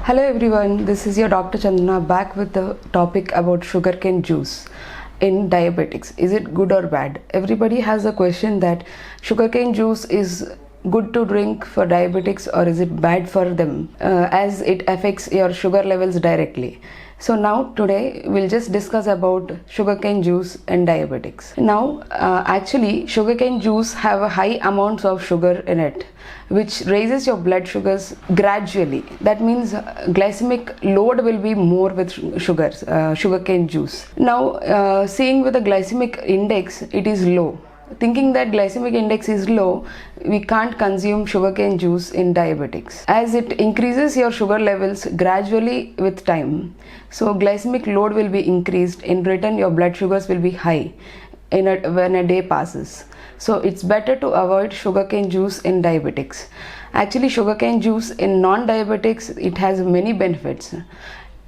Hello everyone, this is your Dr. Chandana back with the topic about sugarcane juice in diabetics. Is it good or bad? Everybody has a question that sugarcane juice is good to drink for diabetics or is it bad for them as it affects your sugar levels directly. So now today we'll just discuss about sugarcane juice and diabetics. Now actually sugarcane juice have a high amounts of sugar in it, which raises your blood sugars gradually. That means glycemic load will be more with sugarcane juice. Now seeing with the glycemic index, it is low. Thinking that glycemic index is low, we can't consume sugarcane juice in diabetics as it increases your sugar levels gradually with time. So glycemic load will be increased. In return, your blood sugars will be high when a day passes. So it's better to avoid sugarcane juice in diabetics. Actually, sugarcane juice in non-diabetics, it has many benefits.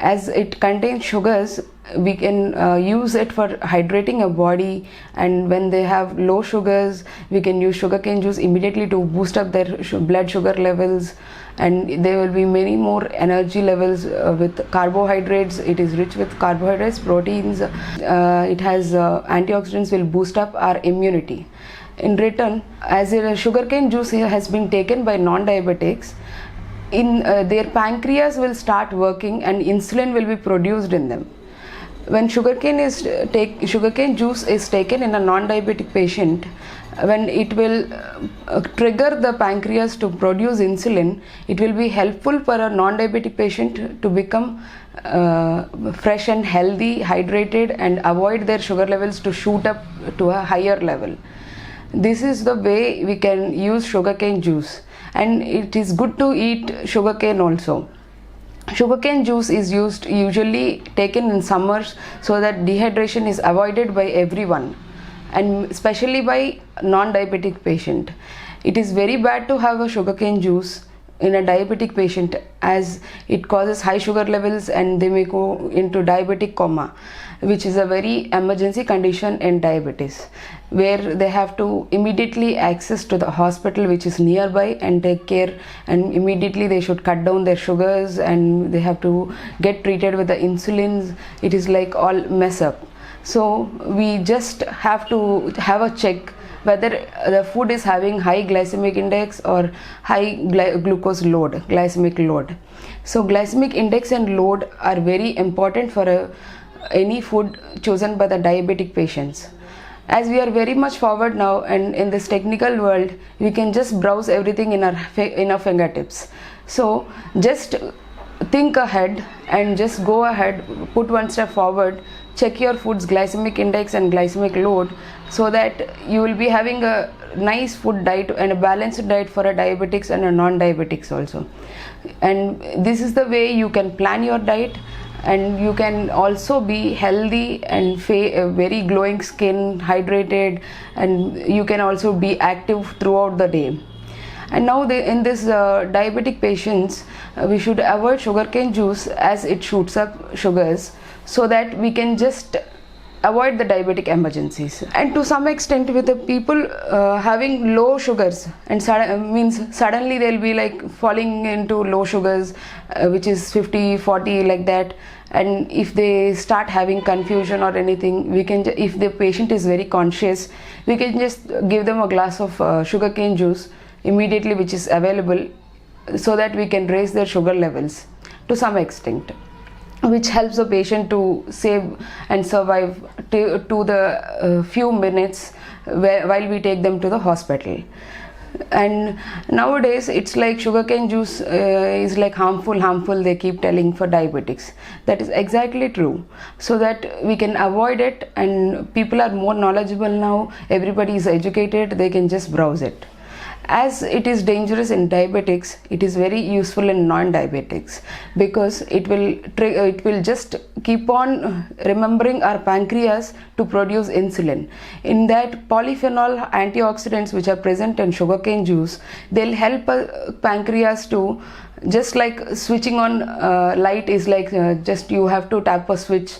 As it contains sugars, we can use it for hydrating a body, and when they have low sugars, we can use sugarcane juice immediately to boost up their blood sugar levels, and there will be many more energy levels with carbohydrates. It is rich with carbohydrates, proteins, it has antioxidants, will boost up our immunity. In return, as sugarcane juice has been taken by non-diabetics, their pancreas will start working and insulin will be produced in them. When sugarcane juice is taken in a non-diabetic patient, when it will trigger the pancreas to produce insulin, it will be helpful for a non-diabetic patient to become fresh and healthy, hydrated, and avoid their sugar levels to shoot up to a higher level. This is the way we can use sugarcane juice, and it is good to eat sugarcane also. Sugarcane juice is usually taken in summers so that dehydration is avoided by everyone, and especially by non-diabetic patient. It is very bad to have a sugarcane juice in a diabetic patient as it causes high sugar levels and they may go into diabetic coma, which is a very emergency condition in diabetes, where they have to immediately access to the hospital which is nearby and take care, and immediately they should cut down their sugars and they have to get treated with the insulins. It is like all mess up. So we just have to have a check whether the food is having high glycemic index or high glycemic load. So glycemic index and load are very important for any food chosen by the diabetic patients. As we are very much forward now, and in this technical world, we can just browse everything in our fingertips. So just think ahead and just go ahead, put one step forward, check your food's glycemic index and glycemic load, so that you will be having a nice food diet and a balanced diet for a diabetics and a non-diabetics also. And this is the way you can plan your diet, and you can also be healthy and very glowing skin, hydrated, and you can also be active throughout the day. And now in this diabetic patients, we should avoid sugarcane juice as it shoots up sugars, so that we can just avoid the diabetic emergencies. And to some extent, with the people having low sugars, and suddenly they'll be like falling into low sugars, which is 50-40 like that. And if they start having confusion or anything, we can, if the patient is very conscious, we can just give them a glass of sugarcane juice immediately, which is available, so that we can raise their sugar levels to some extent, which helps the patient to save and survive to the few minutes while we take them to the hospital. And nowadays it's like sugarcane juice is like harmful, they keep telling, for diabetics. That is exactly true, so that we can avoid it, and people are more knowledgeable now, everybody is educated, they can just browse it. As it is dangerous in diabetics, it is very useful in non-diabetics, because it will just keep on remembering our pancreas to produce insulin. In that, polyphenol antioxidants which are present in sugarcane juice, they'll help pancreas to, just like switching on light is like just you have to tap a switch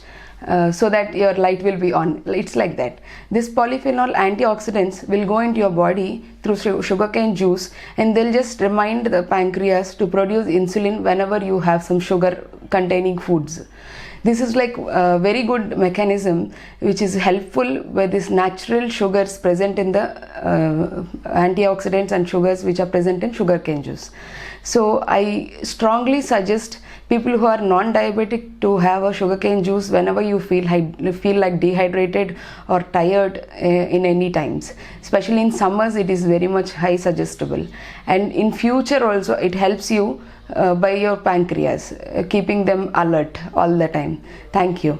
so that your light will be on. It's like that. This polyphenol antioxidants will go into your body through sugarcane juice, and they'll just remind the pancreas to produce insulin whenever you have some sugar containing foods. This is like a very good mechanism which is helpful with these natural sugars present in the antioxidants and sugars which are present in sugarcane juice. So I strongly suggest people who are non-diabetic to have a sugarcane juice whenever you feel like dehydrated or tired in any times. Especially in summers, it is very much high suggestible, and in future also it helps you by your pancreas, keeping them alert all the time. Thank you.